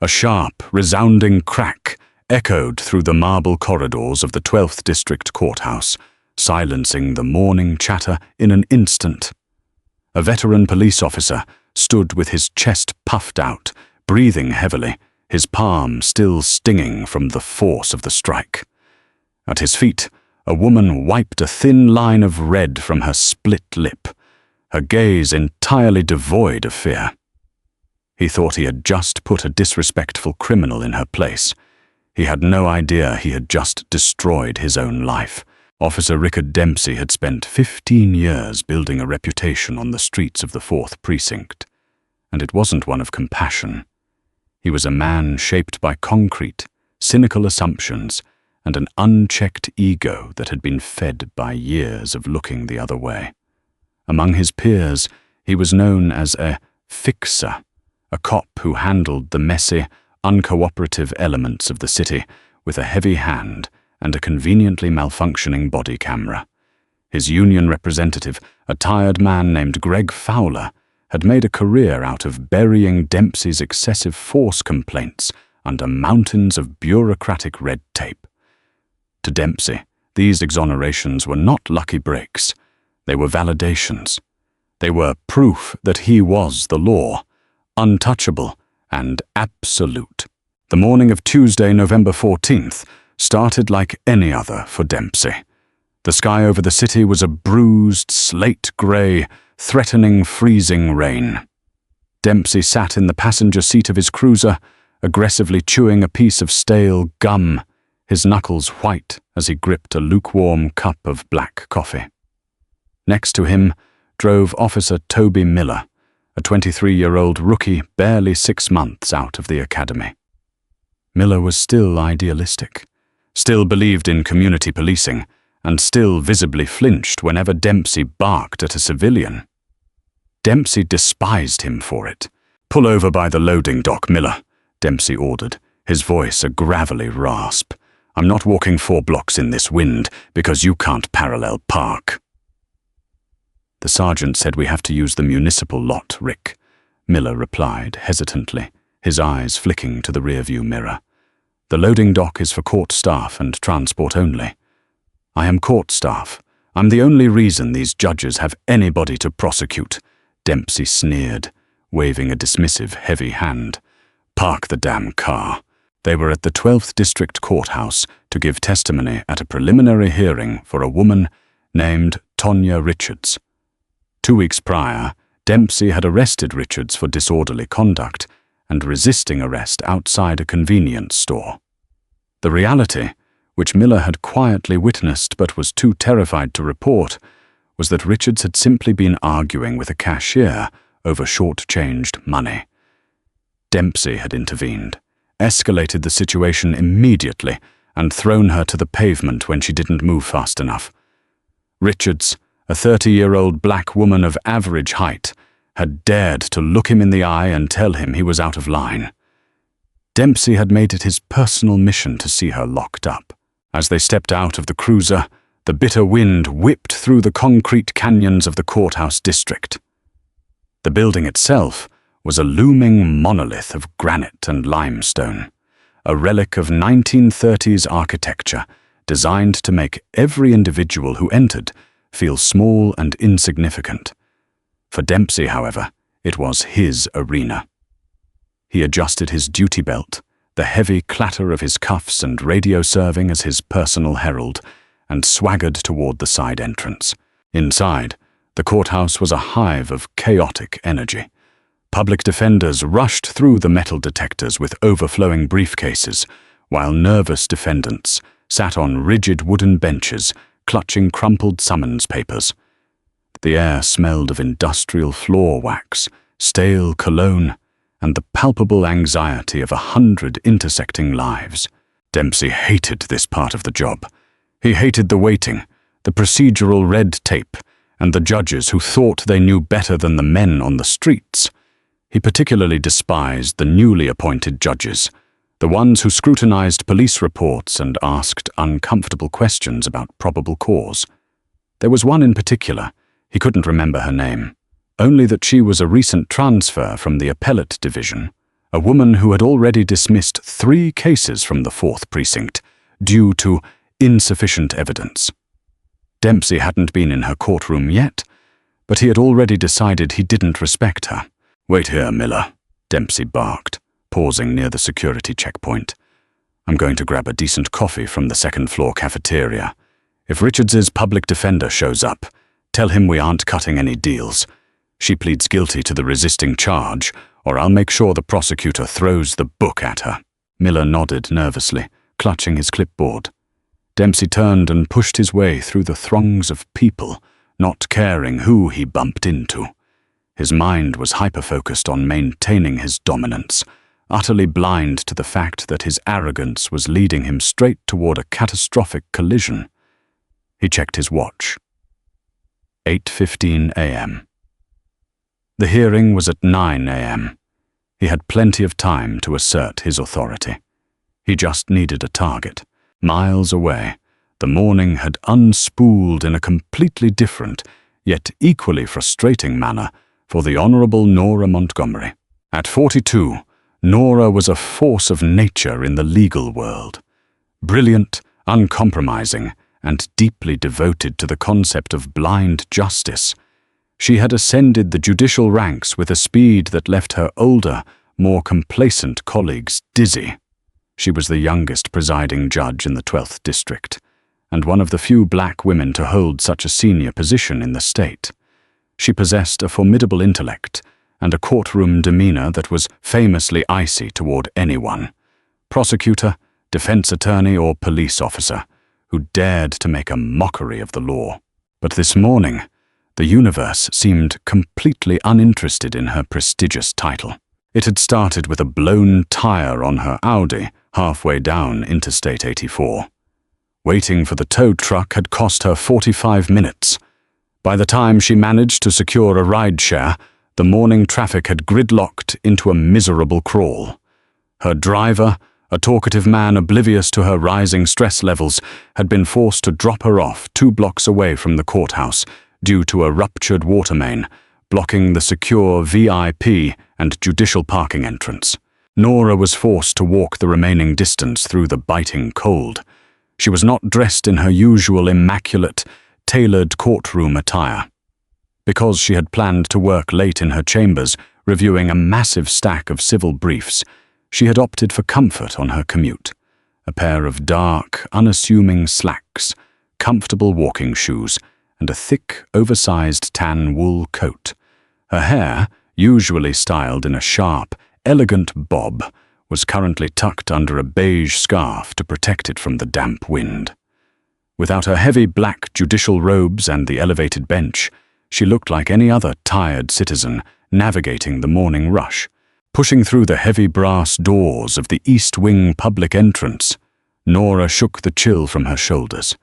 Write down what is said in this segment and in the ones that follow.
A sharp, resounding crack echoed through the marble corridors of the 12th District Courthouse, silencing the morning chatter in an instant. A veteran police officer stood with his chest puffed out, breathing heavily, his palm still stinging from the force of the strike. At his feet, a woman wiped a thin line of red from her split lip, her gaze entirely devoid of fear. He thought he had just put a disrespectful criminal in her place. He had no idea he had just destroyed his own life. Officer Rickard Dempsey had spent 15 years building a reputation on the streets of the 4th Precinct, and it wasn't one of compassion. He was a man shaped by concrete, cynical assumptions and an unchecked ego that had been fed by years of looking the other way. Among his peers, he was known as a fixer, a cop who handled the messy, uncooperative elements of the city with a heavy hand and a conveniently malfunctioning body camera. His union representative, a tired man named Greg Fowler, had made a career out of burying Dempsey's excessive force complaints under mountains of bureaucratic red tape. To Dempsey, these exonerations were not lucky breaks. They were validations. They were proof that he was the law, untouchable and absolute. The morning of Tuesday, November 14th, started like any other for Dempsey. The sky over the city was a bruised, slate-grey, threatening freezing rain. Dempsey sat in the passenger seat of his cruiser, aggressively chewing a piece of stale gum, his knuckles white as he gripped a lukewarm cup of black coffee. Next to him drove Officer Toby Miller, a 23-year-old rookie barely 6 months out of the academy. Miller was still idealistic, still believed in community policing, and still visibly flinched whenever Dempsey barked at a civilian. Dempsey despised him for it. "Pull over by the loading dock, Miller," Dempsey ordered, his voice a gravelly rasp. "I'm not walking 4 blocks in this wind because you can't parallel park." "The sergeant said we have to use the municipal lot, Rick," Miller replied hesitantly, his eyes flicking to the rearview mirror. "The loading dock is for court staff and transport only." "I am court staff. I'm the only reason these judges have anybody to prosecute," Dempsey sneered, waving a dismissive, heavy hand. "Park the damn car." They were at the 12th District Courthouse to give testimony at a preliminary hearing for a woman named Tonya Richards. 2 weeks prior, Dempsey had arrested Richards for disorderly conduct and resisting arrest outside a convenience store. The reality, which Miller had quietly witnessed but was too terrified to report, was that Richards had simply been arguing with a cashier over short-changed money. Dempsey had intervened, escalated the situation immediately, and thrown her to the pavement when she didn't move fast enough. Richards, a 30-year-old black woman of average height, had dared to look him in the eye and tell him he was out of line. Dempsey had made it his personal mission to see her locked up. As they stepped out of the cruiser, the bitter wind whipped through the concrete canyons of the courthouse district. The building itself was a looming monolith of granite and limestone, a relic of 1930s architecture designed to make every individual who entered feel small and insignificant. For Dempsey, however, it was his arena. He adjusted his duty belt, the heavy clatter of his cuffs and radio serving as his personal herald, and swaggered toward the side entrance. Inside, the courthouse was a hive of chaotic energy. Public defenders rushed through the metal detectors with overflowing briefcases, while nervous defendants sat on rigid wooden benches, clutching crumpled summons papers. The air smelled of industrial floor wax, stale cologne, and the palpable anxiety of 100 intersecting lives. Dempsey hated this part of the job. He hated the waiting, the procedural red tape, and the judges who thought they knew better than the men on the streets. He particularly despised the newly appointed judges, the ones who scrutinized police reports and asked uncomfortable questions about probable cause. There was one in particular. He couldn't remember her name, only that she was a recent transfer from the appellate division, a woman who had already dismissed 3 cases from the 4th precinct due to insufficient evidence. Dempsey hadn't been in her courtroom yet, but he had already decided he didn't respect her. "Wait here, Miller," Dempsey barked, pausing near the security checkpoint. "I'm going to grab a decent coffee from the second-floor cafeteria. If Richards's public defender shows up, tell him we aren't cutting any deals. She pleads guilty to the resisting charge, or I'll make sure the prosecutor throws the book at her." Miller nodded nervously, clutching his clipboard. Dempsey turned and pushed his way through the throngs of people, not caring who he bumped into. His mind was hyper-focused on maintaining his dominance, utterly blind to the fact that his arrogance was leading him straight toward a catastrophic collision. He checked his watch. 8:15 a.m. The hearing was at 9 a.m. He had plenty of time to assert his authority. He just needed a target. Miles away, the morning had unspooled in a completely different, yet equally frustrating manner for the Honorable Nora Montgomery. At 42, Nora was a force of nature in the legal world. Brilliant, uncompromising, and deeply devoted to the concept of blind justice. She had ascended the judicial ranks with a speed that left her older, more complacent colleagues dizzy. She was the youngest presiding judge in the 12th District, and one of the few black women to hold such a senior position in the state. She possessed a formidable intellect and a courtroom demeanor that was famously icy toward anyone, prosecutor, defense attorney, or police officer, who dared to make a mockery of the law. But this morning, the universe seemed completely uninterested in her prestigious title. It had started with a blown tire on her Audi halfway down Interstate 84. Waiting for the tow truck had cost her 45 minutes. By the time she managed to secure a rideshare, the morning traffic had gridlocked into a miserable crawl. Her driver, a talkative man oblivious to her rising stress levels, had been forced to drop her off 2 blocks away from the courthouse due to a ruptured water main, blocking the secure VIP and judicial parking entrance. Nora was forced to walk the remaining distance through the biting cold. She was not dressed in her usual immaculate, tailored courtroom attire. Because she had planned to work late in her chambers, reviewing a massive stack of civil briefs, she had opted for comfort on her commute. A pair of dark, unassuming slacks, comfortable walking shoes, and a thick, oversized tan wool coat. Her hair, usually styled in a sharp, elegant bob, was currently tucked under a beige scarf to protect it from the damp wind. Without her heavy black judicial robes and the elevated bench, she looked like any other tired citizen navigating the morning rush. Pushing through the heavy brass doors of the East Wing public entrance, Nora shook the chill from her shoulders.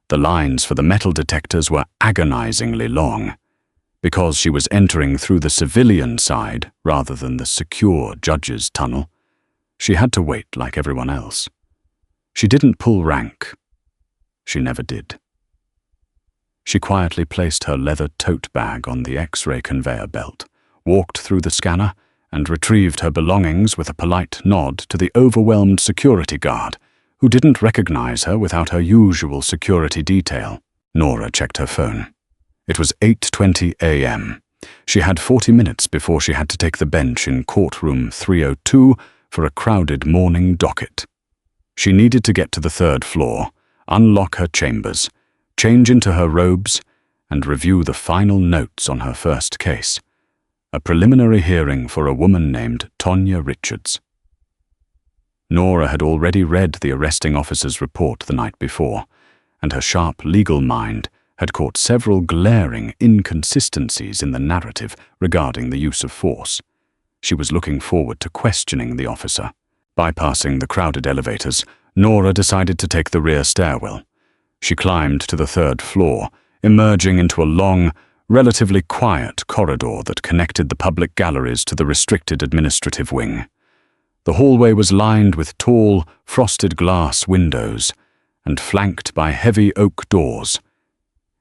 The lines for the metal detectors were agonizingly long. Because she was entering through the civilian side rather than the secure judge's tunnel, she had to wait like everyone else. She didn't pull rank. She never did. She quietly placed her leather tote bag on the X-ray conveyor belt, walked through the scanner, and retrieved her belongings with a polite nod to the overwhelmed security guard, who didn't recognize her without her usual security detail. Nora checked her phone. It was 8:20 a.m. She had 40 minutes before she had to take the bench in courtroom 302 for a crowded morning docket. She needed to get to the 3rd floor, unlock her chambers, change into her robes, and review the final notes on her first case, a preliminary hearing for a woman named Tonya Richards. Nora had already read the arresting officer's report the night before, and her sharp legal mind had caught several glaring inconsistencies in the narrative regarding the use of force. She was looking forward to questioning the officer. Bypassing the crowded elevators, Nora decided to take the rear stairwell. She climbed to the 3rd floor, emerging into a long, relatively quiet corridor that connected the public galleries to the restricted administrative wing. The hallway was lined with tall, frosted glass windows and flanked by heavy oak doors.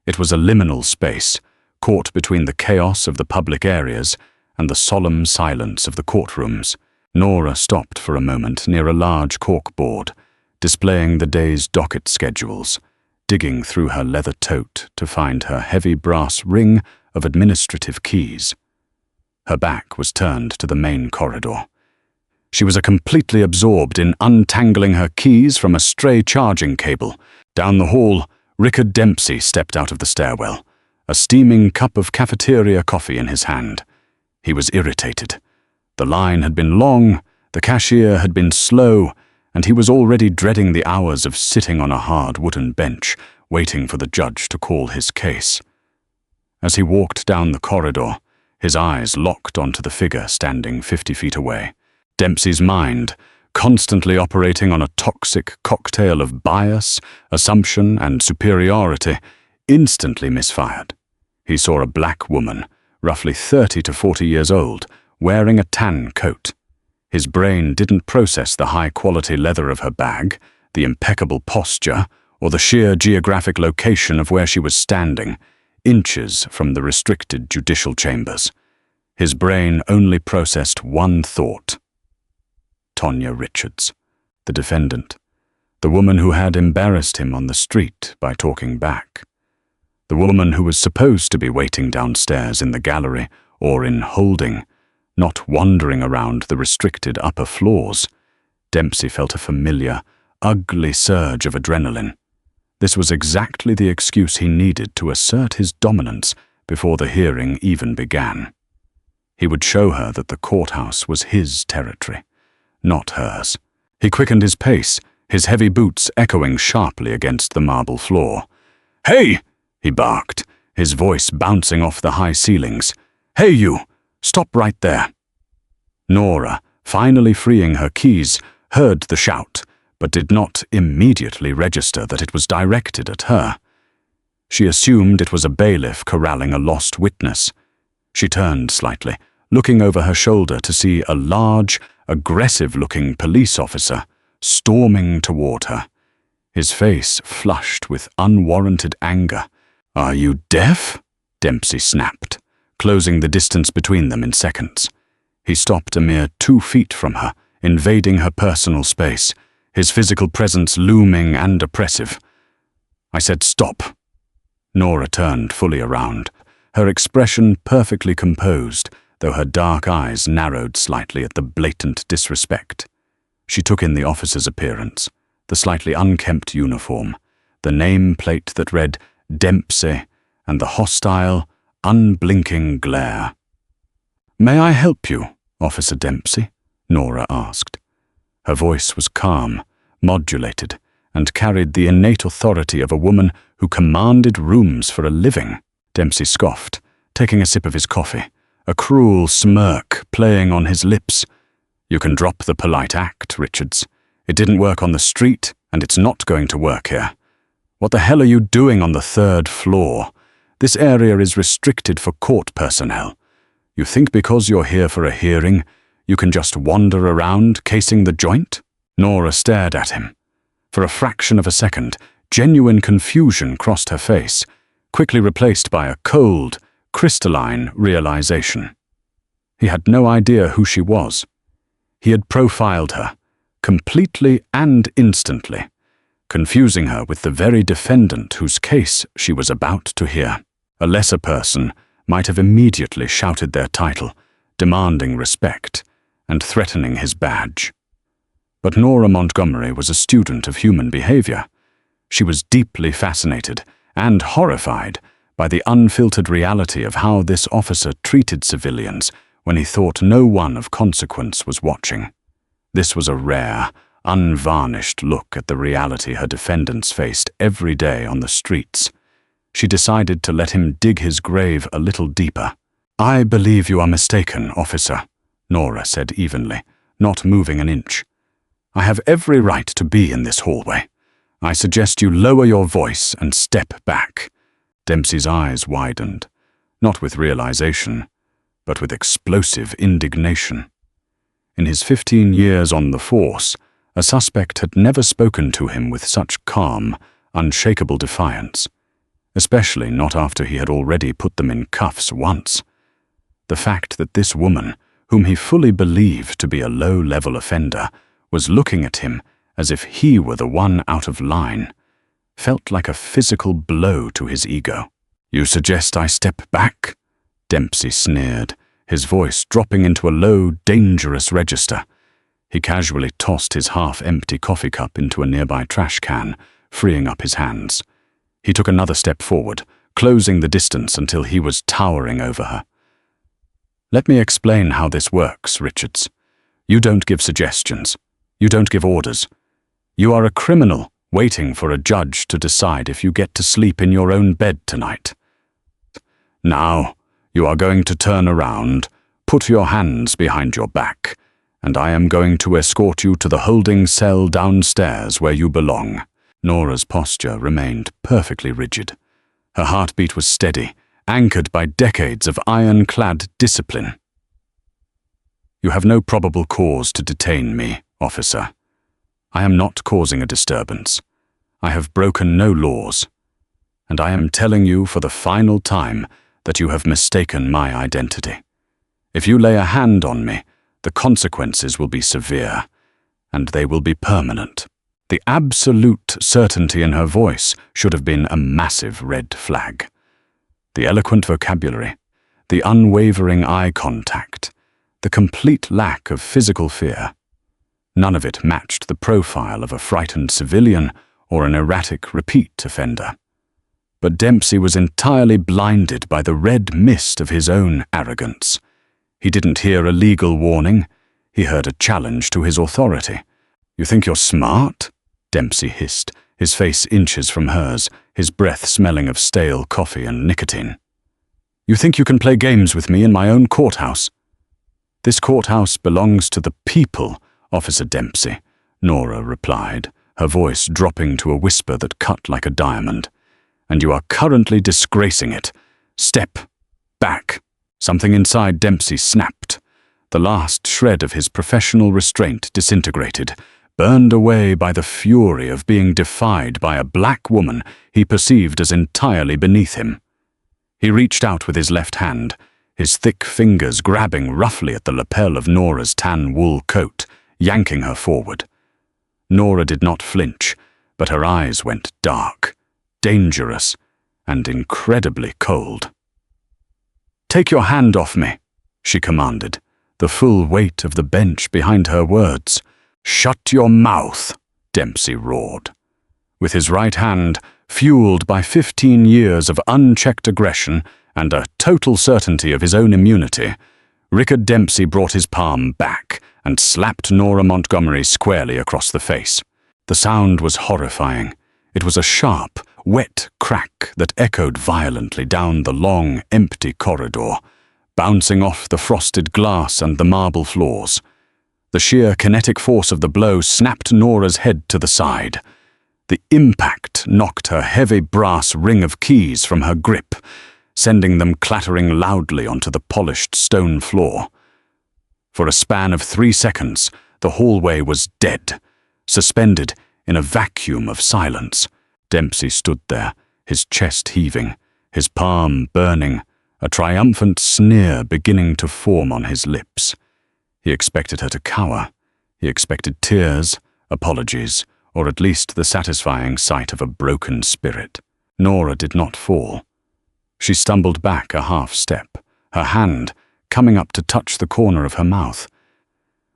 It was a liminal space, caught between the chaos of the public areas and the solemn silence of the courtrooms. Nora stopped for a moment near a large corkboard, displaying the day's docket schedules, digging through her leather tote to find her heavy brass ring of administrative keys. Her back was turned to the main corridor. She was completely absorbed in untangling her keys from a stray charging cable. Down the hall, Rickard Dempsey stepped out of the stairwell, a steaming cup of cafeteria coffee in his hand. He was irritated. The line had been long, the cashier had been slow, and he was already dreading the hours of sitting on a hard wooden bench, waiting for the judge to call his case. As he walked down the corridor, his eyes locked onto the figure standing 50 feet away. Dempsey's mind, constantly operating on a toxic cocktail of bias, assumption, and superiority, instantly misfired. He saw a black woman, roughly 30 to 40 years old, wearing a tan coat. His brain didn't process the high-quality leather of her bag, the impeccable posture, or the sheer geographic location of where she was standing, inches from the restricted judicial chambers. His brain only processed one thought. Tonya Richards, the defendant, the woman who had embarrassed him on the street by talking back, the woman who was supposed to be waiting downstairs in the gallery or in holding, not wandering around the restricted upper floors. Dempsey felt a familiar, ugly surge of adrenaline. This was exactly the excuse he needed to assert his dominance before the hearing even began. He would show her that the courthouse was his territory, not hers. He quickened his pace, his heavy boots echoing sharply against the marble floor. "Hey!" he barked, his voice bouncing off the high ceilings. "Hey, you! Stop right there!" Nora, finally freeing her keys, heard the shout, but did not immediately register that it was directed at her. She assumed it was a bailiff corralling a lost witness. She turned slightly, looking over her shoulder to see a large, aggressive-looking police officer storming toward her. His face flushed with unwarranted anger. "Are you deaf?" Dempsey snapped, closing the distance between them in seconds. He stopped a mere 2 feet from her, invading her personal space, his physical presence looming and oppressive. "I said stop." Nora turned fully around, her expression perfectly composed, though her dark eyes narrowed slightly at the blatant disrespect. She took in the officer's appearance, the slightly unkempt uniform, the nameplate that read Dempsey, and the hostile, unblinking glare. "May I help you, Officer Dempsey?" Nora asked. Her voice was calm, modulated, and carried the innate authority of a woman who commanded rooms for a living. Dempsey scoffed, taking a sip of his coffee, a cruel smirk playing on his lips. "You can drop the polite act, Richards. It didn't work on the street, and it's not going to work here. What the hell are you doing on the 3rd floor? This area is restricted for court personnel. You think because you're here for a hearing, you can just wander around casing the joint?" Nora stared at him. For a fraction of a second, genuine confusion crossed her face, quickly replaced by a cold, crystalline realization. He had no idea who she was. He had profiled her, completely and instantly, confusing her with the very defendant whose case she was about to hear. A lesser person might have immediately shouted their title, demanding respect and threatening his badge. But Nora Montgomery was a student of human behavior. She was deeply fascinated and horrified by the unfiltered reality of how this officer treated civilians when he thought no one of consequence was watching. This was a rare, unvarnished look at the reality her defendants faced every day on the streets. She decided to let him dig his grave a little deeper. "I believe you are mistaken, officer," Nora said evenly, not moving an inch. "I have every right to be in this hallway. I suggest you lower your voice and step back." Dempsey's eyes widened, not with realization, but with explosive indignation. In his 15 years on the force, a suspect had never spoken to him with such calm, unshakable defiance, especially not after he had already put them in cuffs once. The fact that this woman, whom he fully believed to be a low-level offender, was looking at him as if he were the one out of line, felt like a physical blow to his ego. "You suggest I step back?" Dempsey sneered, his voice dropping into a low, dangerous register. He casually tossed his half-empty coffee cup into a nearby trash can, freeing up his hands. He took another step forward, closing the distance until he was towering over her. "Let me explain how this works, Richards. You don't give suggestions. You don't give orders. You are a criminal waiting for a judge to decide if you get to sleep in your own bed tonight. Now, you are going to turn around, put your hands behind your back, and I am going to escort you to the holding cell downstairs where you belong." Nora's posture remained perfectly rigid. Her heartbeat was steady, anchored by decades of ironclad discipline. "You have no probable cause to detain me, officer. I am not causing a disturbance. I have broken no laws. And I am telling you for the final time that you have mistaken my identity. If you lay a hand on me, the consequences will be severe, and they will be permanent." The absolute certainty in her voice should have been a massive red flag. The eloquent vocabulary, the unwavering eye contact, the complete lack of physical fear. None of it matched the profile of a frightened civilian or an erratic repeat offender. But Dempsey was entirely blinded by the red mist of his own arrogance. He didn't hear a legal warning. He heard a challenge to his authority. "You think you're smart?" Dempsey hissed, his face inches from hers, his breath smelling of stale coffee and nicotine. "You think you can play games with me in my own courthouse?" "This courthouse belongs to the people, Officer Dempsey," Nora replied, her voice dropping to a whisper that cut like a diamond. "And you are currently disgracing it. Step back." Something inside Dempsey snapped. The last shred of his professional restraint disintegrated, burned away by the fury of being defied by a black woman he perceived as entirely beneath him. He reached out with his left hand, his thick fingers grabbing roughly at the lapel of Nora's tan wool coat, yanking her forward. Nora did not flinch, but her eyes went dark, dangerous, and incredibly cold. "Take your hand off me," she commanded, the full weight of the bench behind her words. "Shut your mouth," Dempsey roared. With his right hand, fueled by 15 years of unchecked aggression and a total certainty of his own immunity, Rickard Dempsey brought his palm back and slapped Nora Montgomery squarely across the face. The sound was horrifying. It was a sharp, wet crack that echoed violently down the long, empty corridor, bouncing off the frosted glass and the marble floors. The sheer kinetic force of the blow snapped Nora's head to the side. The impact knocked her heavy brass ring of keys from her grip, sending them clattering loudly onto the polished stone floor. For a span of 3 seconds, the hallway was dead, suspended in a vacuum of silence. Dempsey stood there, his chest heaving, his palm burning, a triumphant sneer beginning to form on his lips. He expected her to cower. He expected tears, apologies, or at least the satisfying sight of a broken spirit. Nora did not fall. She stumbled back a half step, her hand coming up to touch the corner of her mouth.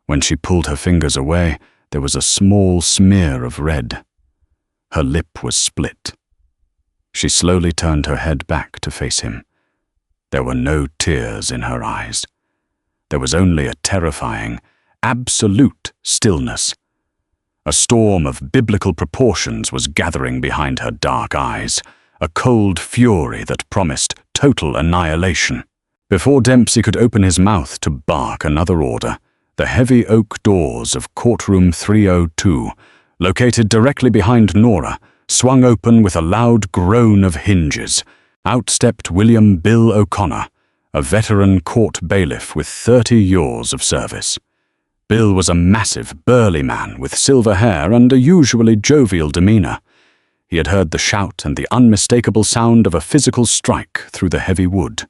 When she pulled her fingers away, there was a small smear of red. Her lip was split. She slowly turned her head back to face him. There were no tears in her eyes. There was only a terrifying, absolute stillness. A storm of biblical proportions was gathering behind her dark eyes, a cold fury that promised total annihilation. Before Dempsey could open his mouth to bark another order, the heavy oak doors of courtroom 302, located directly behind Nora, swung open with a loud groan of hinges. Out stepped William Bill O'Connor, a veteran court bailiff with 30 years of service. Bill was a massive, burly man with silver hair and a usually jovial demeanor. He had heard the shout and the unmistakable sound of a physical strike through the heavy wood.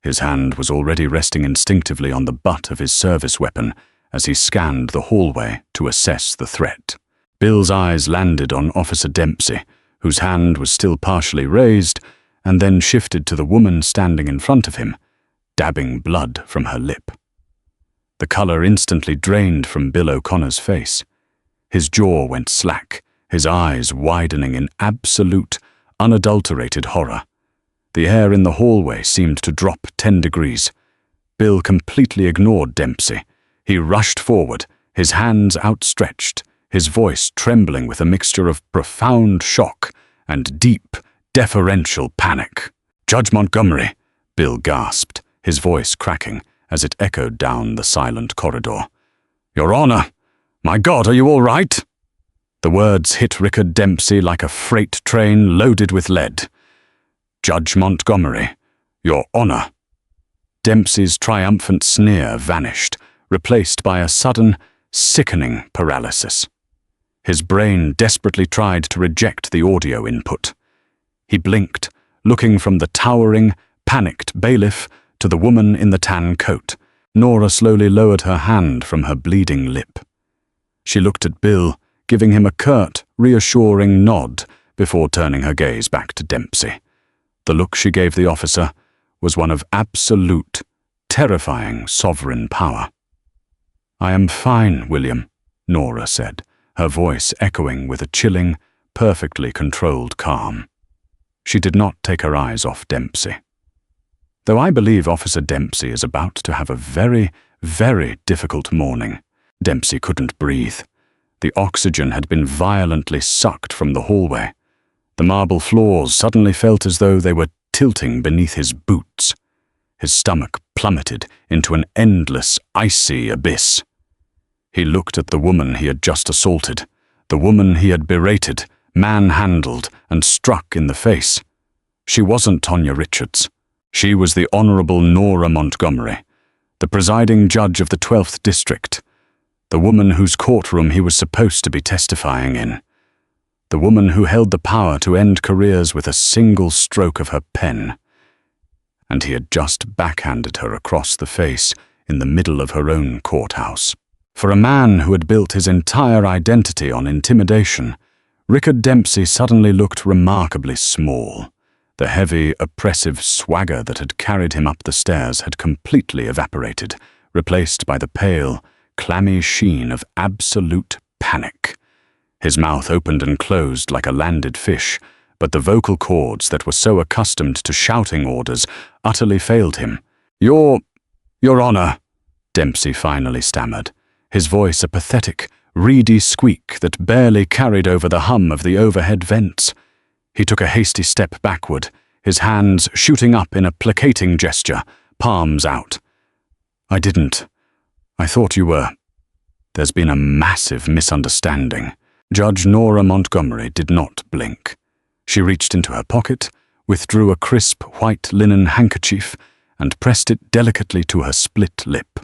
His hand was already resting instinctively on the butt of his service weapon as he scanned the hallway to assess the threat. Bill's eyes landed on Officer Dempsey, whose hand was still partially raised, and then shifted to the woman standing in front of him, dabbing blood from her lip. The color instantly drained from Bill O'Connor's face. His jaw went slack, his eyes widening in absolute, unadulterated horror. The air in the hallway seemed to drop 10 degrees. Bill completely ignored Dempsey. He rushed forward, his hands outstretched, his voice trembling with a mixture of profound shock and deep, deferential panic. "Judge Montgomery," Bill gasped, his voice cracking as it echoed down the silent corridor. "Your Honor! My God, are you all right?" The words hit Rickard Dempsey like a freight train loaded with lead. "Judge Montgomery, Your Honor." Dempsey's triumphant sneer vanished, replaced by a sudden, sickening paralysis. His brain desperately tried to reject the audio input. He blinked, looking from the towering, panicked bailiff to the woman in the tan coat. Nora slowly lowered her hand from her bleeding lip. She looked at Bill, giving him a curt, reassuring nod before turning her gaze back to Dempsey. The look she gave the officer was one of absolute, terrifying sovereign power. "I am fine, William," Nora said, her voice echoing with a chilling, perfectly controlled calm. She did not take her eyes off Dempsey. "Though I believe Officer Dempsey is about to have a very, very difficult morning." Dempsey couldn't breathe. The oxygen had been violently sucked from the hallway. The marble floors suddenly felt as though they were tilting beneath his boots. His stomach plummeted into an endless, icy abyss. He looked at the woman he had just assaulted, the woman he had berated, manhandled, and struck in the face. She wasn't Tonya Richards. She was the Honorable Nora Montgomery, the presiding judge of the 12th District, the woman whose courtroom he was supposed to be testifying in, the woman who held the power to end careers with a single stroke of her pen. And he had just backhanded her across the face in the middle of her own courthouse. For a man who had built his entire identity on intimidation, Rickard Dempsey suddenly looked remarkably small. The heavy, oppressive swagger that had carried him up the stairs had completely evaporated, replaced by the pale, clammy sheen of absolute panic. His mouth opened and closed like a landed fish, but the vocal cords that were so accustomed to shouting orders utterly failed him. Your Honor," Dempsey finally stammered, his voice a pathetic, reedy squeak that barely carried over the hum of the overhead vents. He took a hasty step backward, his hands shooting up in a placating gesture, palms out. "I didn't. I thought you were." "There's been a massive misunderstanding." Judge Nora Montgomery did not blink. She reached into her pocket, withdrew a crisp white linen handkerchief, and pressed it delicately to her split lip.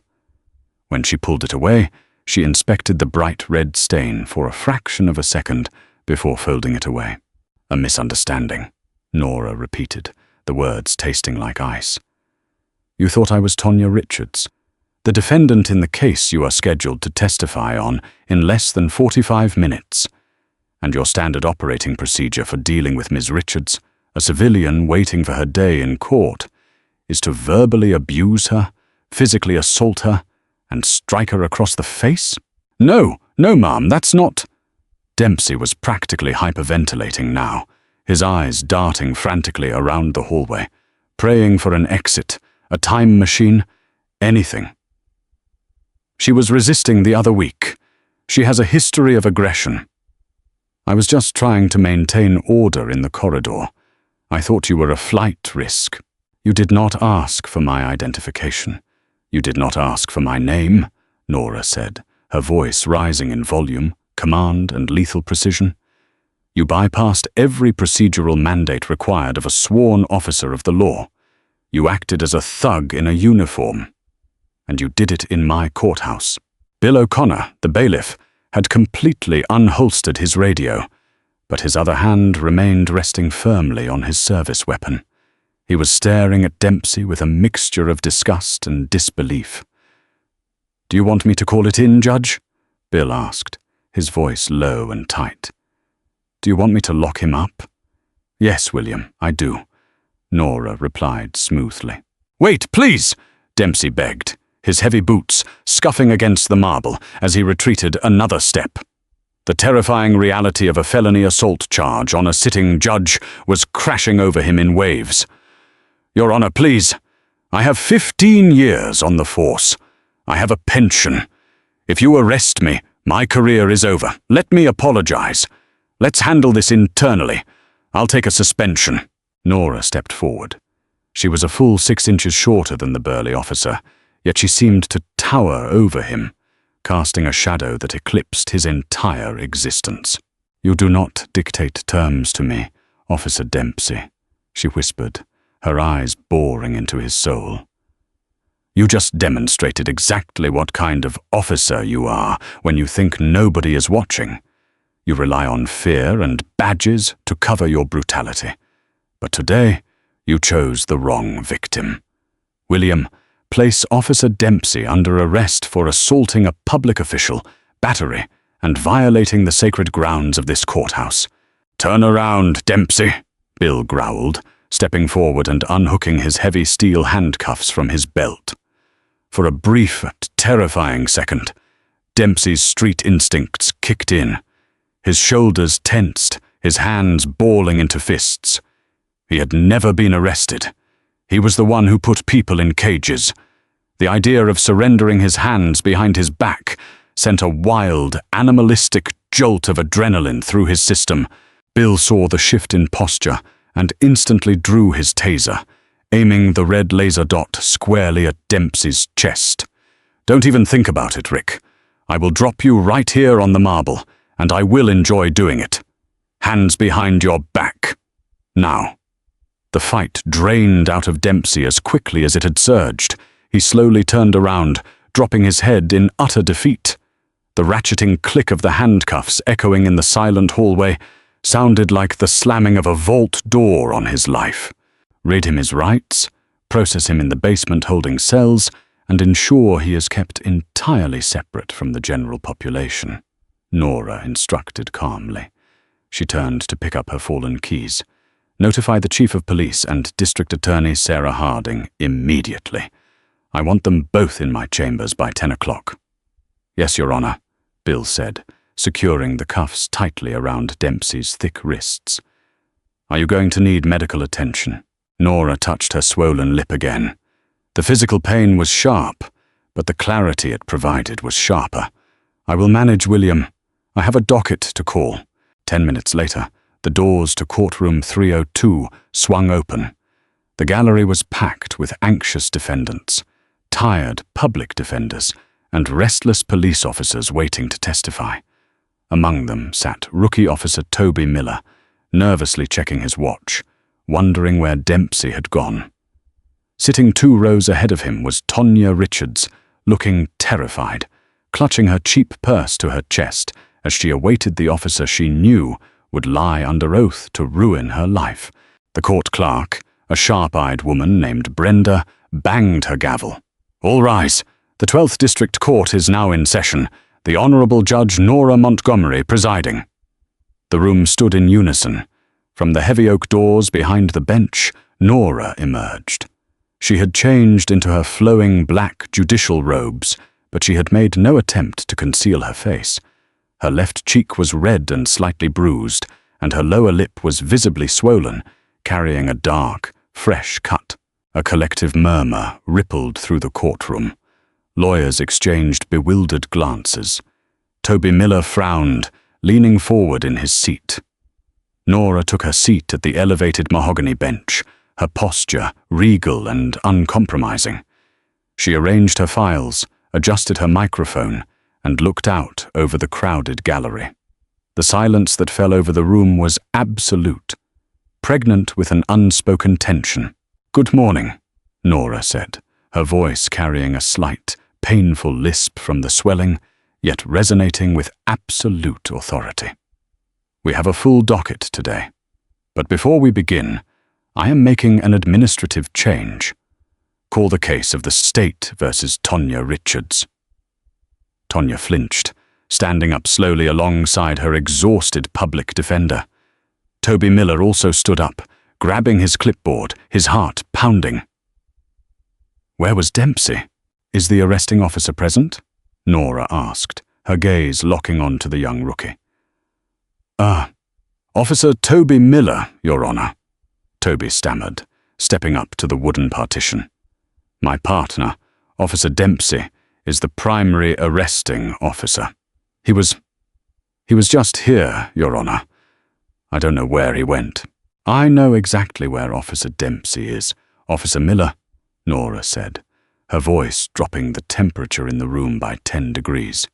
When she pulled it away, she inspected the bright red stain for a fraction of a second before folding it away. "A misunderstanding," Nora repeated, the words tasting like ice. "You thought I was Tonya Richards, the defendant in the case you are scheduled to testify on in less than 45 minutes. And your standard operating procedure for dealing with Ms. Richards, a civilian waiting for her day in court, is to verbally abuse her, physically assault her, and strike her across the face? No, ma'am, that's not..." Dempsey was practically hyperventilating now, his eyes darting frantically around the hallway, praying for an exit, a time machine, anything. "She was resisting the other week. She has a history of aggression. I was just trying to maintain order in the corridor. I thought you were a flight risk. You did not ask for my identification. You did not ask for my name," Nora said, her voice rising in volume, command, and lethal precision. "You bypassed every procedural mandate required of a sworn officer of the law. You acted as a thug in a uniform. And you did it in my courthouse." Bill O'Connor, the bailiff, had completely unholstered his radio, but his other hand remained resting firmly on his service weapon. He was staring at Dempsey with a mixture of disgust and disbelief. "Do you want me to call it in, Judge?" Bill asked, his voice low and tight. "Do you want me to lock him up?" "Yes, William, I do," Nora replied smoothly. "Wait, please!" Dempsey begged, his heavy boots scuffing against the marble as he retreated another step. The terrifying reality of a felony assault charge on a sitting judge was crashing over him in waves. "Your Honor, please. I have 15 years on the force. I have a pension. If you arrest me, my career is over. Let me apologize. Let's handle this internally. I'll take a suspension." Nora stepped forward. She was a full 6 inches shorter than the burly officer, yet she seemed to tower over him, casting a shadow that eclipsed his entire existence. "You do not dictate terms to me, Officer Dempsey," she whispered, her eyes boring into his soul. "You just demonstrated exactly what kind of officer you are when you think nobody is watching. You rely on fear and badges to cover your brutality. But today, you chose the wrong victim. William, place Officer Dempsey under arrest for assaulting a public official, battery, and violating the sacred grounds of this courthouse." "Turn around, Dempsey," Bill growled, stepping forward and unhooking his heavy steel handcuffs from his belt. For a brief, terrifying second, Dempsey's street instincts kicked in. His shoulders tensed, his hands balling into fists. He had never been arrested. He was the one who put people in cages. The idea of surrendering his hands behind his back sent a wild, animalistic jolt of adrenaline through his system. Bill saw the shift in posture and instantly drew his taser, aiming the red laser dot squarely at Dempsey's chest. "Don't even think about it, Rick. I will drop you right here on the marble, and I will enjoy doing it. Hands behind your back. Now." The fight drained out of Dempsey as quickly as it had surged. He slowly turned around, dropping his head in utter defeat. The ratcheting click of the handcuffs echoing in the silent hallway sounded like the slamming of a vault door on his life. Rid him his rights, process him in the basement holding cells, and ensure he is kept entirely separate from the general population, Nora instructed calmly. She turned to pick up her fallen keys. "Notify the Chief of Police and District Attorney Sarah Harding immediately. I want them both in my chambers by 10 o'clock. "Yes, Your Honor," Bill said, securing the cuffs tightly around Dempsey's thick wrists. "Are you going to need medical attention?" Nora touched her swollen lip again. The physical pain was sharp, but the clarity it provided was sharper. "I will manage, William. I have a docket to call." 10 minutes later, the doors to courtroom 302 swung open. The gallery was packed with anxious defendants, tired public defenders, and restless police officers waiting to testify. Among them sat Rookie Officer Toby Miller, nervously checking his watch, wondering where Dempsey had gone. Sitting 2 rows ahead of him was Tonya Richards, looking terrified, clutching her cheap purse to her chest as she awaited the officer she knew would lie under oath to ruin her life. The court clerk, a sharp-eyed woman named Brenda, banged her gavel. "All rise. The 12th District Court is now in session. The Honorable Judge Nora Montgomery presiding." The room stood in unison. From the heavy oak doors behind the bench, Nora emerged. She had changed into her flowing black judicial robes, but she had made no attempt to conceal her face. Her left cheek was red and slightly bruised, and her lower lip was visibly swollen, carrying a dark, fresh cut. A collective murmur rippled through the courtroom. Lawyers exchanged bewildered glances. Toby Miller frowned, leaning forward in his seat. Nora took her seat at the elevated mahogany bench, her posture regal and uncompromising. She arranged her files, adjusted her microphone, and looked out over the crowded gallery. The silence that fell over the room was absolute, pregnant with an unspoken tension. "Good morning," Nora said, her voice carrying a slight, painful lisp from the swelling, yet resonating with absolute authority. "We have a full docket today. But before we begin, I am making an administrative change. Call the case of the state versus Tonya Richards." Tonya flinched, standing up slowly alongside her exhausted public defender. Toby Miller also stood up, grabbing his clipboard, his heart pounding. "Where was Dempsey? Is the arresting officer present?" Nora asked, her gaze locking on to the young rookie. Officer Toby Miller, Your Honor," Toby stammered, stepping up to the wooden partition. "My partner, Officer Dempsey, is the primary arresting officer. He was just here, Your Honor. I don't know where he went." "I know exactly where Officer Dempsey is, Officer Miller," Nora said, her voice dropping the temperature in the room by 10 degrees.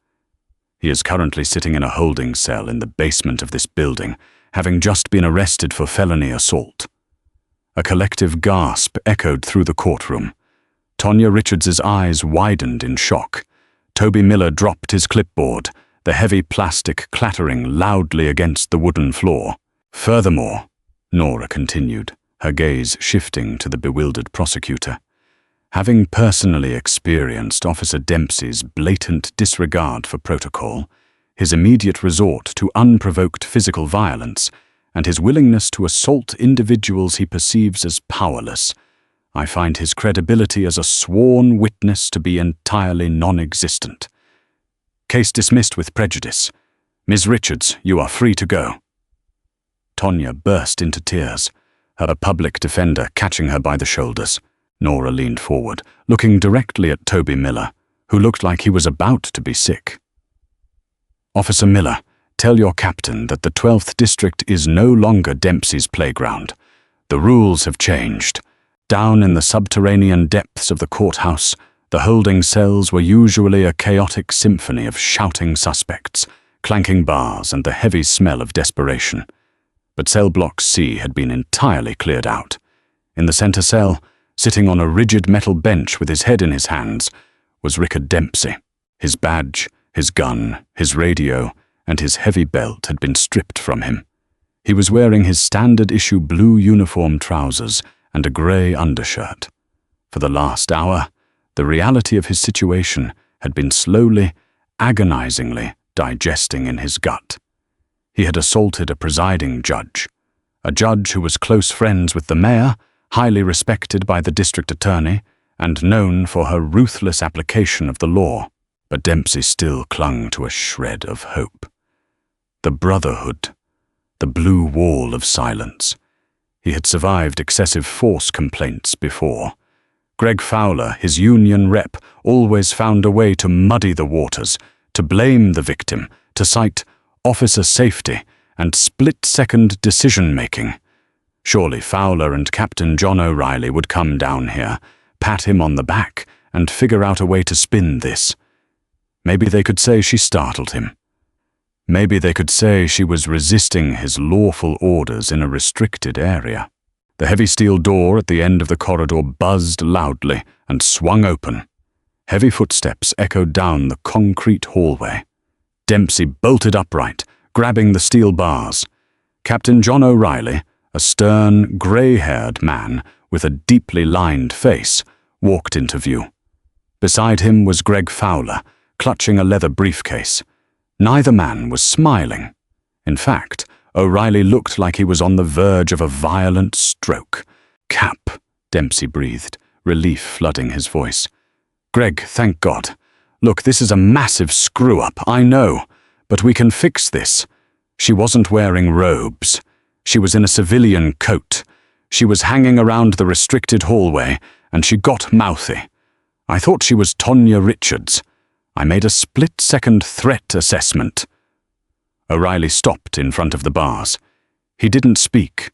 "He is currently sitting in a holding cell in the basement of this building, having just been arrested for felony assault." A collective gasp echoed through the courtroom. Tonya Richards' eyes widened in shock. Toby Miller dropped his clipboard, the heavy plastic clattering loudly against the wooden floor. "Furthermore," Nora continued, her gaze shifting to the bewildered prosecutor, "having personally experienced Officer Dempsey's blatant disregard for protocol, his immediate resort to unprovoked physical violence, and his willingness to assault individuals he perceives as powerless, I find his credibility as a sworn witness to be entirely non-existent. Case dismissed with prejudice. Ms. Richards, you are free to go." Tonya burst into tears, her public defender catching her by the shoulders. Nora leaned forward, looking directly at Toby Miller, who looked like he was about to be sick. "Officer Miller, tell your captain that the 12th District is no longer Dempsey's playground. The rules have changed. Down in the subterranean depths of the courthouse, the holding cells were usually a chaotic symphony of shouting suspects, clanking bars, and the heavy smell of desperation. But cell block C had been entirely cleared out. In the center cell, sitting on a rigid metal bench with his head in his hands, was Rickard Dempsey. His badge, his gun, his radio, and his heavy belt had been stripped from him. He was wearing his standard-issue blue uniform trousers and a grey undershirt. For the last hour, the reality of his situation had been slowly, agonizingly digesting in his gut. He had assaulted a presiding judge, a judge who was close friends with the mayor, highly respected by the district attorney, and known for her ruthless application of the law. But Dempsey still clung to a shred of hope. The Brotherhood, the blue wall of silence. He had survived excessive force complaints before. Greg Fowler, his union rep, always found a way to muddy the waters, to blame the victim, to cite officer safety and split-second decision-making. Surely Fowler and Captain John O'Reilly would come down here, pat him on the back, and figure out a way to spin this. Maybe they could say she startled him. Maybe they could say she was resisting his lawful orders in a restricted area. The heavy steel door at the end of the corridor buzzed loudly and swung open. Heavy footsteps echoed down the concrete hallway. Dempsey bolted upright, grabbing the steel bars. Captain John O'Reilly, a stern, grey-haired man with a deeply lined face, walked into view. Beside him was Greg Fowler, clutching a leather briefcase. Neither man was smiling. In fact, O'Reilly looked like he was on the verge of a violent stroke. "Cap," Dempsey breathed, relief flooding his voice. "Greg, thank God. Look, this is a massive screw-up, I know, but we can fix this. She wasn't wearing robes. She was in a civilian coat. She was hanging around the restricted hallway, and she got mouthy. I thought she was Tonya Richards. I made a split-second threat assessment." O'Reilly stopped in front of the bars. He didn't speak.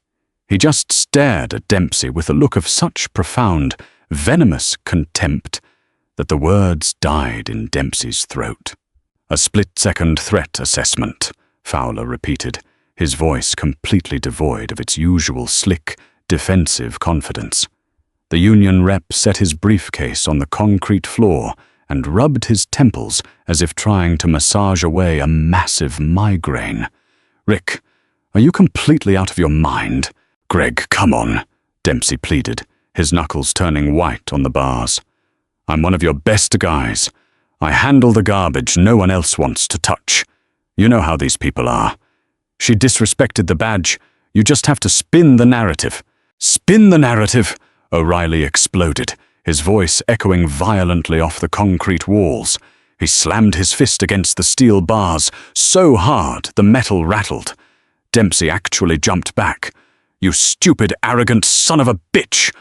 He just stared at Dempsey with a look of such profound, venomous contempt that the words died in Dempsey's throat. "A split-second threat assessment," Fowler repeated, his voice completely devoid of its usual slick, defensive confidence. The union rep set his briefcase on the concrete floor and rubbed his temples as if trying to massage away a massive migraine. "Rick, are you completely out of your mind?" "Greg, come on," Dempsey pleaded, his knuckles turning white on the bars. "I'm one of your best guys. I handle the garbage no one else wants to touch. You know how these people are. She disrespected the badge. You just have to spin the narrative." "Spin the narrative!" O'Reilly exploded, his voice echoing violently off the concrete walls. He slammed his fist against the steel bars so hard the metal rattled. Dempsey actually jumped back. "You stupid, arrogant son of a bitch!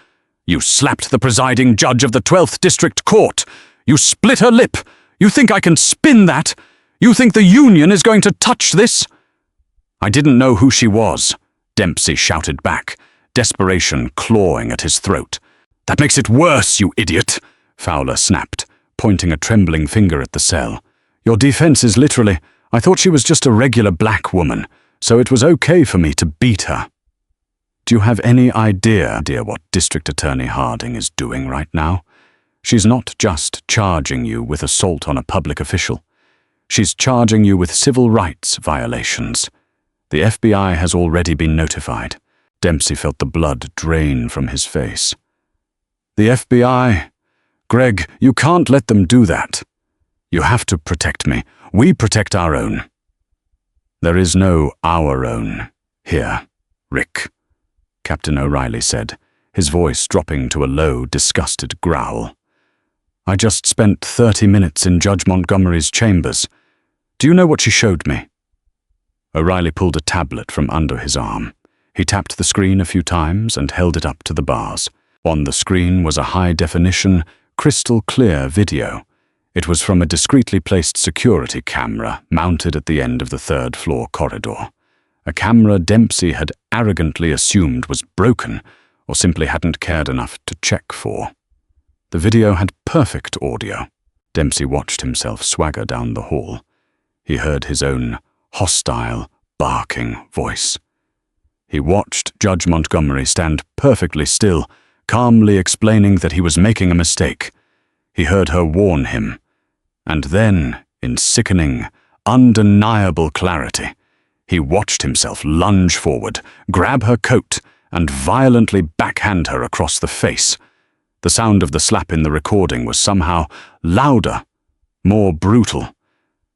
You slapped the presiding judge of the 12th District Court! You split her lip! You think I can spin that? You think the Union is going to touch this?" "I didn't know who she was," Dempsey shouted back, desperation clawing at his throat. "That makes it worse, you idiot," Fowler snapped, pointing a trembling finger at the cell. "Your defense is literally, I thought she was just a regular black woman, so it was okay for me to beat her." Do you have any idea what District Attorney Harding is doing right now? She's not just charging you with assault on a public official. She's charging you with civil rights violations. The FBI has already been notified. Dempsey felt the blood drain from his face. "The FBI? Greg, you can't let them do that. You have to protect me. We protect our own." "There is no our own here, Rick," Captain O'Reilly said, his voice dropping to a low, disgusted growl. "I just spent 30 minutes in Judge Montgomery's chambers. Do you know what she showed me?" O'Reilly pulled a tablet from under his arm. He tapped the screen a few times and held it up to the bars. On the screen was a high-definition, crystal-clear video. It was from a discreetly placed security camera mounted at the end of the third-floor corridor. A camera Dempsey had arrogantly assumed was broken, or simply hadn't cared enough to check for. The video had perfect audio. Dempsey watched himself swagger down the hall. He heard his own hostile, barking voice. He watched Judge Montgomery stand perfectly still, calmly explaining that he was making a mistake. He heard her warn him. And then, in sickening, undeniable clarity, he watched himself lunge forward, grab her coat, and violently backhand her across the face. The sound of the slap in the recording was somehow louder, more brutal,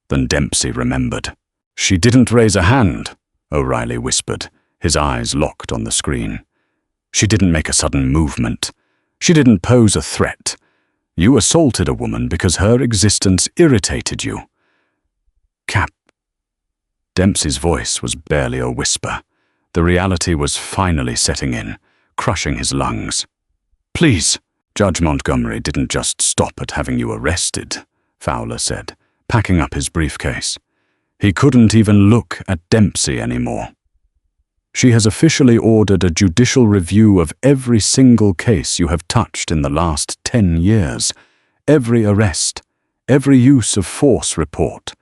than Dempsey remembered. "She didn't raise a hand," O'Reilly whispered, his eyes locked on the screen. "She didn't make a sudden movement. She didn't pose a threat. You assaulted a woman because her existence irritated you." "Cap." Dempsey's voice was barely a whisper. The reality was finally setting in, crushing his lungs. "Please." "Judge Montgomery didn't just stop at having you arrested," Fowler said, packing up his briefcase. He couldn't even look at Dempsey anymore. "She has officially ordered a judicial review of every single case you have touched in the last 10 years. Every arrest, every use of force report,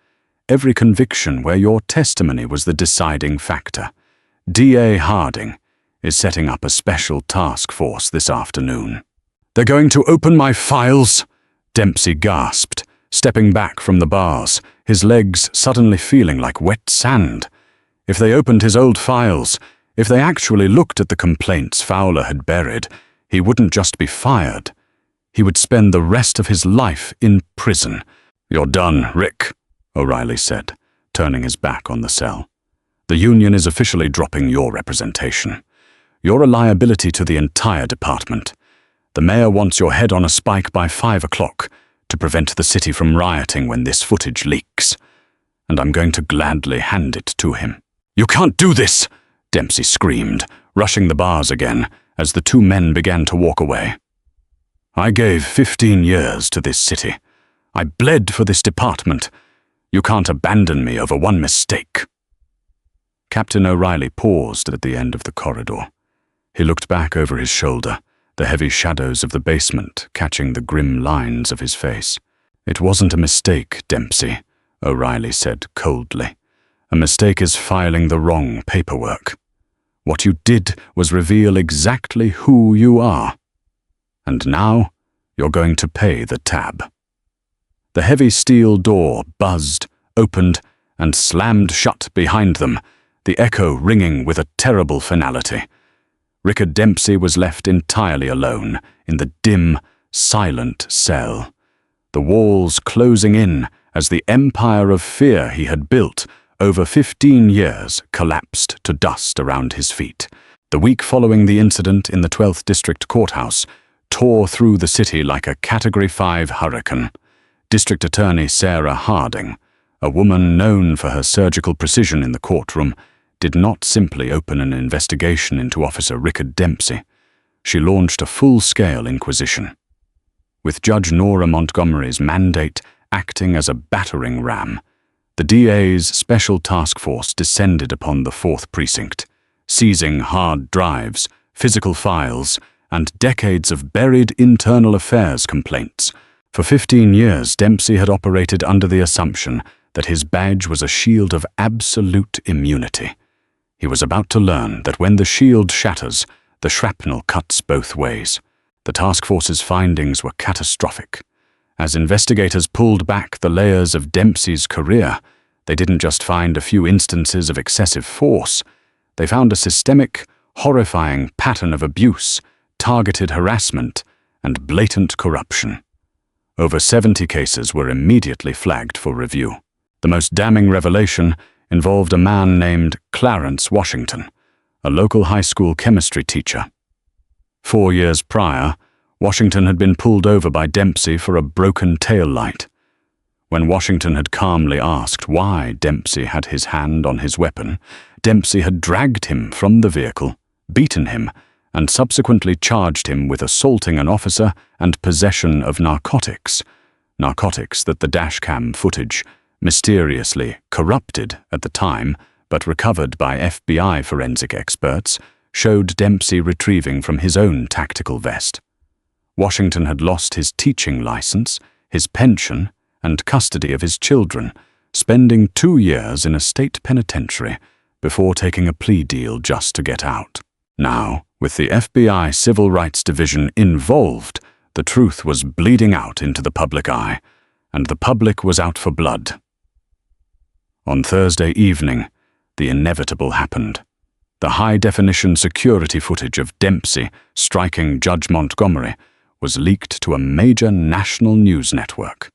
every conviction where your testimony was the deciding factor. DA Harding is setting up a special task force this afternoon." "They're going to open my files?" Dempsey gasped, stepping back from the bars, his legs suddenly feeling like wet sand. If they opened his old files, if they actually looked at the complaints Fowler had buried, he wouldn't just be fired. He would spend the rest of his life in prison. "You're done, Rick," O'Reilly said, turning his back on the cell. "The union is officially dropping your representation. You're a liability to the entire department. The mayor wants your head on a spike by 5 o'clock to prevent the city from rioting when this footage leaks. And I'm going to gladly hand it to him." "You can't do this!" Dempsey screamed, rushing the bars again as the two men began to walk away. "I gave 15 years to this city. I bled for this department. You can't abandon me over one mistake." Captain O'Reilly paused at the end of the corridor. He looked back over his shoulder, the heavy shadows of the basement catching the grim lines of his face. "It wasn't a mistake, Dempsey," O'Reilly said coldly. "A mistake is filing the wrong paperwork. What you did was reveal exactly who you are. And now, you're going to pay the tab." The heavy steel door buzzed, opened, and slammed shut behind them, the echo ringing with a terrible finality. Rickard Dempsey was left entirely alone in the dim, silent cell, the walls closing in as the empire of fear he had built over 15 years collapsed to dust around his feet. The week following the incident in the 12th District Courthouse tore through the city like a Category 5 hurricane. District Attorney Sarah Harding, a woman known for her surgical precision in the courtroom, did not simply open an investigation into Officer Rickard Dempsey. She launched a full-scale inquisition. With Judge Nora Montgomery's mandate acting as a battering ram, the DA's Special Task Force descended upon the 4th Precinct, seizing hard drives, physical files, and decades of buried internal affairs complaints. For 15 years, Dempsey had operated under the assumption that his badge was a shield of absolute immunity. He was about to learn that when the shield shatters, the shrapnel cuts both ways. The task force's findings were catastrophic. As investigators pulled back the layers of Dempsey's career, they didn't just find a few instances of excessive force. They found a systemic, horrifying pattern of abuse, targeted harassment, and blatant corruption. Over 70 cases were immediately flagged for review. The most damning revelation involved a man named Clarence Washington, a local high school chemistry teacher. 4 years prior, Washington had been pulled over by Dempsey for a broken tail light. When Washington had calmly asked why Dempsey had his hand on his weapon, Dempsey had dragged him from the vehicle, beaten him, and subsequently charged him with assaulting an officer and possession of narcotics that the dashcam footage, mysteriously corrupted at the time but recovered by FBI forensic experts, showed Dempsey retrieving from his own tactical vest. Washington had lost his teaching license, his pension, and custody of his children, spending 2 years in a state penitentiary before taking a plea deal just to get out. Now, with the FBI Civil Rights Division involved, the truth was bleeding out into the public eye, and the public was out for blood. On Thursday evening, the inevitable happened. The high-definition security footage of Dempsey striking Judge Montgomery was leaked to a major national news network.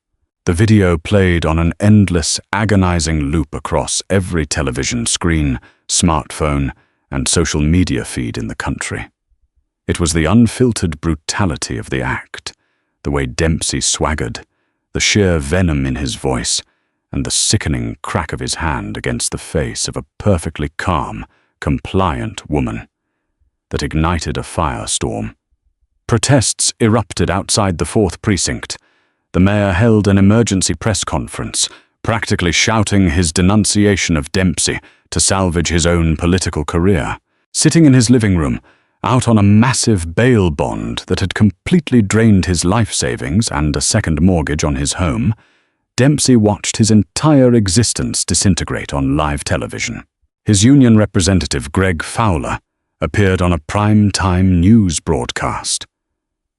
The video played on an endless, agonizing loop across every television screen, smartphone, and social media feed in the country. It was the unfiltered brutality of the act, the way Dempsey swaggered, the sheer venom in his voice, and the sickening crack of his hand against the face of a perfectly calm, compliant woman, that ignited a firestorm. Protests erupted outside the 4th Precinct. The mayor held an emergency press conference, practically shouting his denunciation of Dempsey to salvage his own political career. Sitting in his living room, out on a massive bail bond that had completely drained his life savings and a second mortgage on his home, Dempsey watched his entire existence disintegrate on live television. His union representative, Greg Fowler, appeared on a prime-time news broadcast.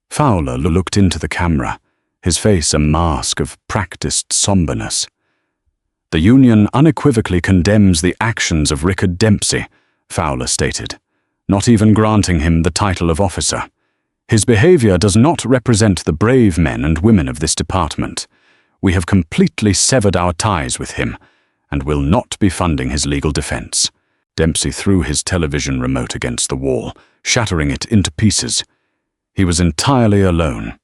Fowler looked into the camera, his face a mask of practiced somberness. "The union unequivocally condemns the actions of Rickard Dempsey," Fowler stated, not even granting him the title of officer. "His behavior does not represent the brave men and women of this department. We have completely severed our ties with him and will not be funding his legal defense." Dempsey threw his television remote against the wall, shattering it into pieces. He was entirely alone.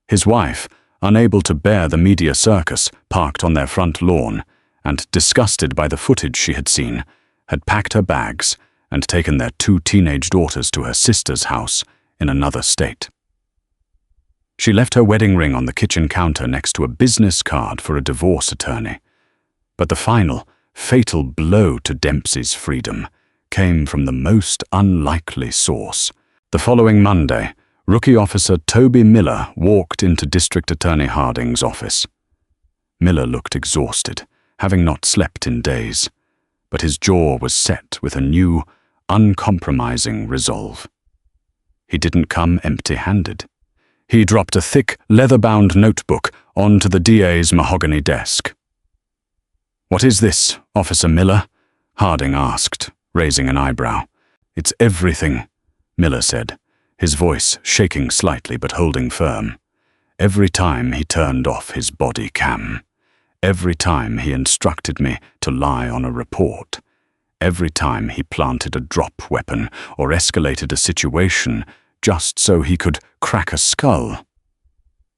His wife, unable to bear the media circus, parked on their front lawn, and, disgusted by the footage she had seen, had packed her bags and taken their 2 teenage daughters to her sister's house in another state. She left her wedding ring on the kitchen counter next to a business card for a divorce attorney. But the final, fatal blow to Dempsey's freedom came from the most unlikely source. The following Monday, Rookie Officer Toby Miller walked into District Attorney Harding's office. Miller looked exhausted, having not slept in days, but his jaw was set with a new, uncompromising resolve. He didn't come empty-handed. He dropped a thick, leather-bound notebook onto the DA's mahogany desk. "What is this, Officer Miller?" Harding asked, raising an eyebrow. "It's everything," Miller said, his voice shaking slightly but holding firm. Every time he turned off his body cam. Every time he instructed me to lie on a report. Every time he planted a drop weapon or escalated a situation just so he could crack a skull.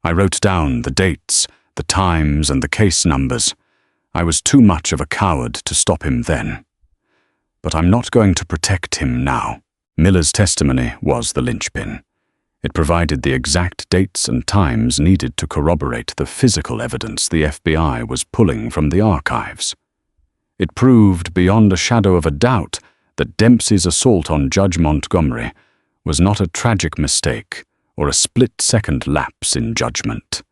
I wrote down the dates, the times, and the case numbers. I was too much of a coward to stop him then. But I'm not going to protect him now. Miller's testimony was the linchpin. It provided the exact dates and times needed to corroborate the physical evidence the FBI was pulling from the archives. It proved beyond a shadow of a doubt that Dempsey's assault on Judge Montgomery was not a tragic mistake or a split-second lapse in judgment,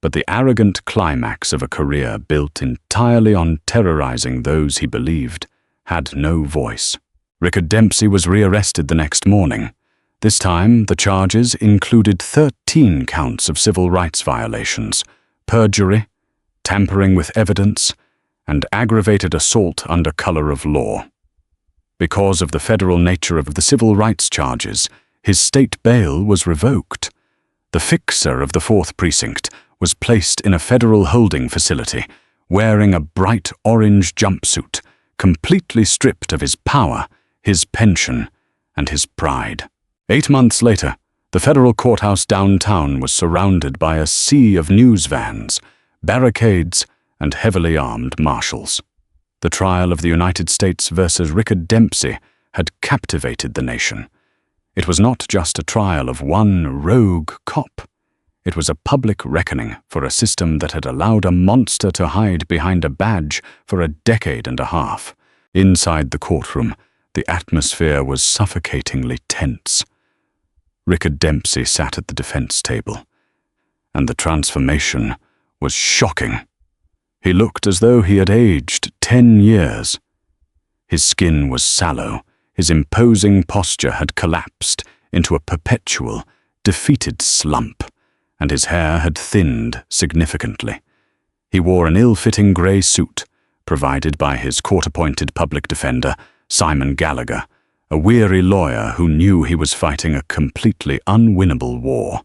but the arrogant climax of a career built entirely on terrorizing those he believed had no voice. Rickard Dempsey was rearrested the next morning. This time, the charges included 13 counts of civil rights violations, perjury, tampering with evidence, and aggravated assault under color of law. Because of the federal nature of the civil rights charges, his state bail was revoked. The fixer of the 4th Precinct was placed in a federal holding facility, wearing a bright orange jumpsuit, completely stripped of his power, his pension, and his pride. 8 months later, the federal courthouse downtown was surrounded by a sea of news vans, barricades, and heavily armed marshals. The trial of the United States versus Rickard Dempsey had captivated the nation. It was not just a trial of one rogue cop. It was a public reckoning for a system that had allowed a monster to hide behind a badge for a decade and a half. Inside the courtroom, the atmosphere was suffocatingly tense. Rickard Dempsey sat at the defense table, and the transformation was shocking. He looked as though he had aged 10 years. His skin was sallow, his imposing posture had collapsed into a perpetual, defeated slump, and his hair had thinned significantly. He wore an ill-fitting grey suit, provided by his court-appointed public defender, Simon Gallagher, a weary lawyer who knew he was fighting a completely unwinnable war.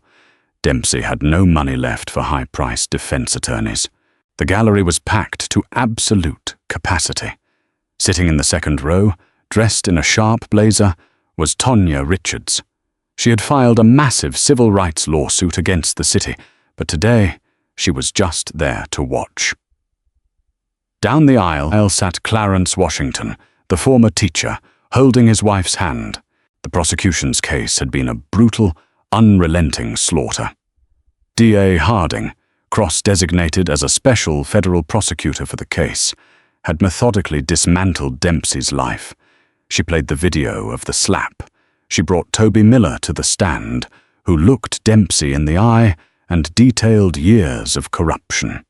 Dempsey had no money left for high-priced defense attorneys. The gallery was packed to absolute capacity. Sitting in the second row, dressed in a sharp blazer, was Tonya Richards. She had filed a massive civil rights lawsuit against the city, but today she was just there to watch. Down the aisle sat Clarence Washington, the former teacher, holding his wife's hand. The prosecution's case had been a brutal, unrelenting slaughter. D.A. Harding, cross-designated as a special federal prosecutor for the case, had methodically dismantled Dempsey's life. She played the video of the slap. She brought Toby Miller to the stand, who looked Dempsey in the eye and detailed years of corruption.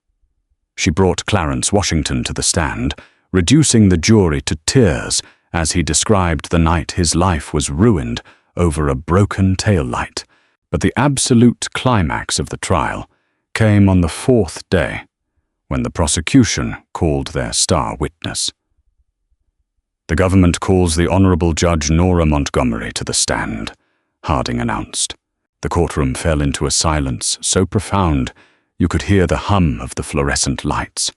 She brought Clarence Washington to the stand, reducing the jury to tears as he described the night his life was ruined over a broken taillight. But the absolute climax of the trial came on the 4th day, when the prosecution called their star witness. "The government calls the Honorable Judge Nora Montgomery to the stand," Harding announced. The courtroom fell into a silence so profound you could hear the hum of the fluorescent lights.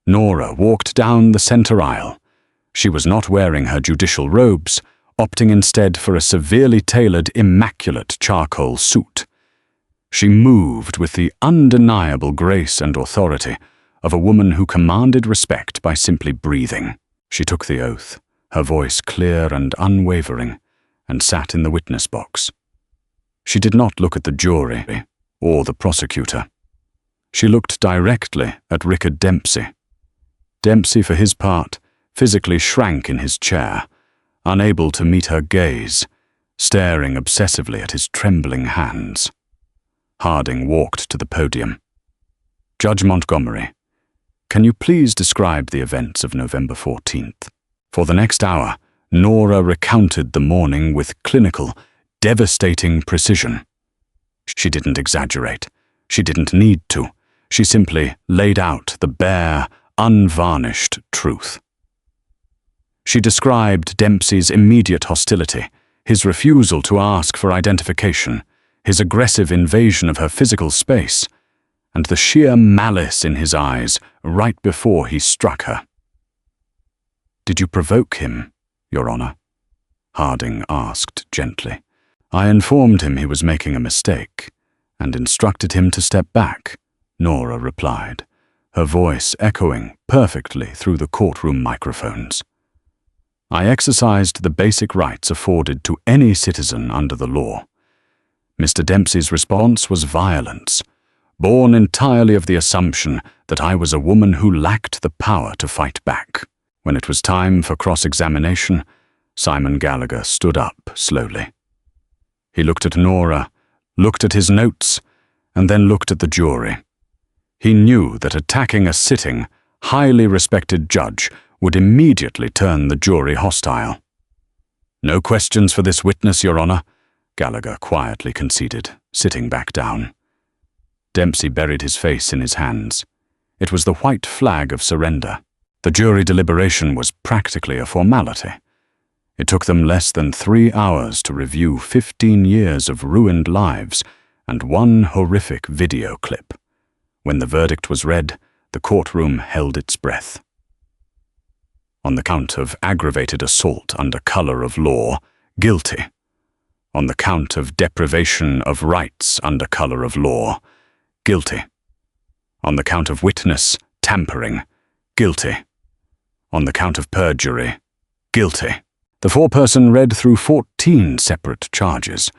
Nora walked down the center aisle. She was not wearing her judicial robes, opting instead for a severely tailored, immaculate charcoal suit. She moved with the undeniable grace and authority of a woman who commanded respect by simply breathing. She took the oath, her voice clear and unwavering, and sat in the witness box. She did not look at the jury or the prosecutor. She looked directly at Rickard Dempsey. Dempsey, for his part, physically shrank in his chair, unable to meet her gaze, staring obsessively at his trembling hands. Harding walked to the podium. "Judge Montgomery, can you please describe the events of November 14th? For the next hour, Nora recounted the morning with clinical, devastating precision. She didn't exaggerate. She didn't need to. She simply laid out the bare, unvarnished truth. She described Dempsey's immediate hostility, His refusal to ask for identification, his aggressive invasion of her physical space, and the sheer malice in his eyes right before he struck her. "Did you provoke him, Your Honor?" Harding asked gently. "I informed him he was making a mistake, and instructed him to step back," Nora replied, her voice echoing perfectly through the courtroom microphones. "I exercised the basic rights afforded to any citizen under the law. Mr. Dempsey's response was violence, born entirely of the assumption that I was a woman who lacked the power to fight back." When it was time for cross-examination, Simon Gallagher stood up slowly. He looked at Nora, looked at his notes, and then looked at the jury. He knew that attacking a sitting, highly respected judge would immediately turn the jury hostile. "No questions for this witness, Your Honor," Gallagher quietly conceded, sitting back down. Dempsey buried his face in his hands. It was the white flag of surrender. The jury deliberation was practically a formality. It took them less than 3 hours to review 15 years of ruined lives and one horrific video clip. When the verdict was read, the courtroom held its breath. On the count of aggravated assault under color of law, guilty. On the count of deprivation of rights under color of law, guilty. On the count of witness tampering, guilty. On the count of perjury, guilty. The foreperson read through 14 separate charges.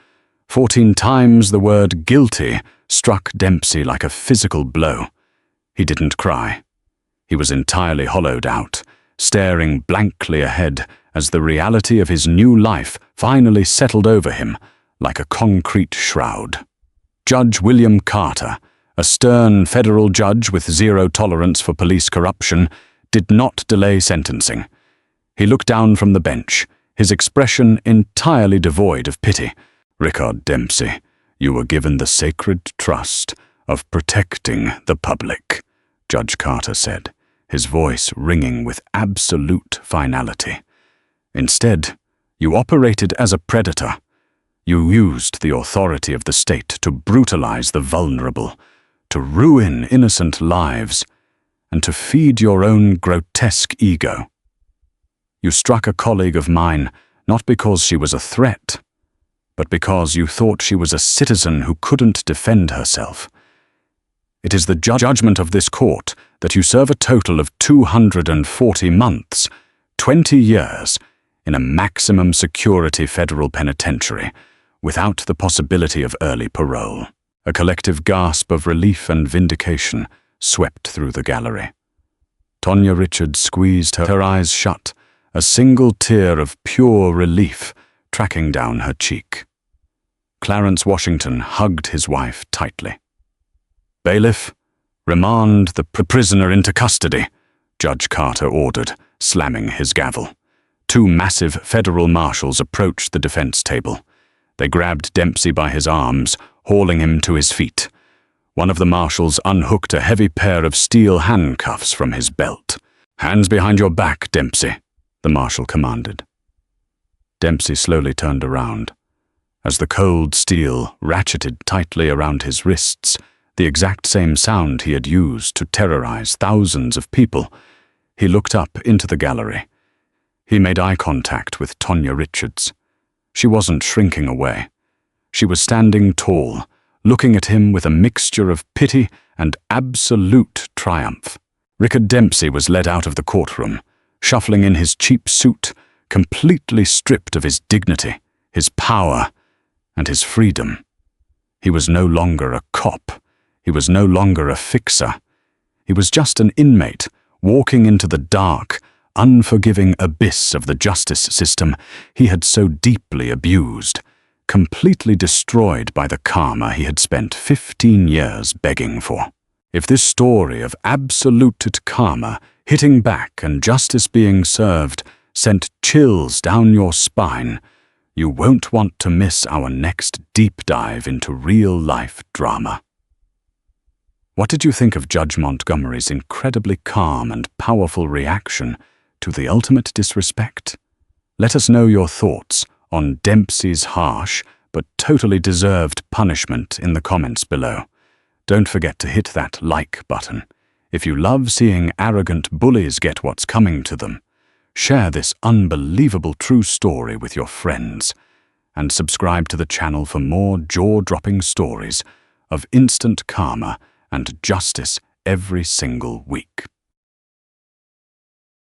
14 times the word guilty struck Dempsey like a physical blow. He didn't cry. He was entirely hollowed out, staring blankly ahead as the reality of his new life finally settled over him like a concrete shroud. Judge William Carter, a stern federal judge with zero tolerance for police corruption, did not delay sentencing. He looked down from the bench, his expression entirely devoid of pity. "Rickard Dempsey, you were given the sacred trust of protecting the public," Judge Carter said, his voice ringing with absolute finality. "Instead, you operated as a predator. You used the authority of the state to brutalize the vulnerable, to ruin innocent lives, and to feed your own grotesque ego. You struck a colleague of mine not because she was a threat, but because you thought she was a citizen who couldn't defend herself. It is the judgment of this court that you serve a total of 240 months, 20 years, in a maximum security federal penitentiary, without the possibility of early parole." A collective gasp of relief and vindication swept through the gallery. Tonya Richards squeezed her eyes shut, a single tear of pure relief tracking down her cheek. Clarence Washington hugged his wife tightly. "Bailiff, remand the prisoner into custody," Judge Carter ordered, slamming his gavel. 2 massive federal marshals approached the defense table. They grabbed Dempsey by his arms, hauling him to his feet. One of the marshals unhooked a heavy pair of steel handcuffs from his belt. "Hands behind your back, Dempsey," the marshal commanded. Dempsey slowly turned around. As the cold steel ratcheted tightly around his wrists, the exact same sound he had used to terrorize thousands of people, he looked up into the gallery. He made eye contact with Tonya Richards. She wasn't shrinking away. She was standing tall, looking at him with a mixture of pity and absolute triumph. Rickard Dempsey was led out of the courtroom, shuffling in his cheap suit, completely stripped of his dignity, his power, and his freedom. He was no longer a cop. He was no longer a fixer. He was just an inmate, walking into the dark, unforgiving abyss of the justice system he had so deeply abused, completely destroyed by the karma he had spent 15 years begging for. If this story of absolute karma hitting back and justice being served sent chills down your spine, you won't want to miss our next deep dive into real-life drama. What did you think of Judge Montgomery's incredibly calm and powerful reaction to the ultimate disrespect? Let us know your thoughts on Dempsey's harsh but totally deserved punishment in the comments below. Don't forget to hit that like button. If you love seeing arrogant bullies get what's coming to them, share this unbelievable true story with your friends, and subscribe to the channel for more jaw-dropping stories of instant karma and justice every single week.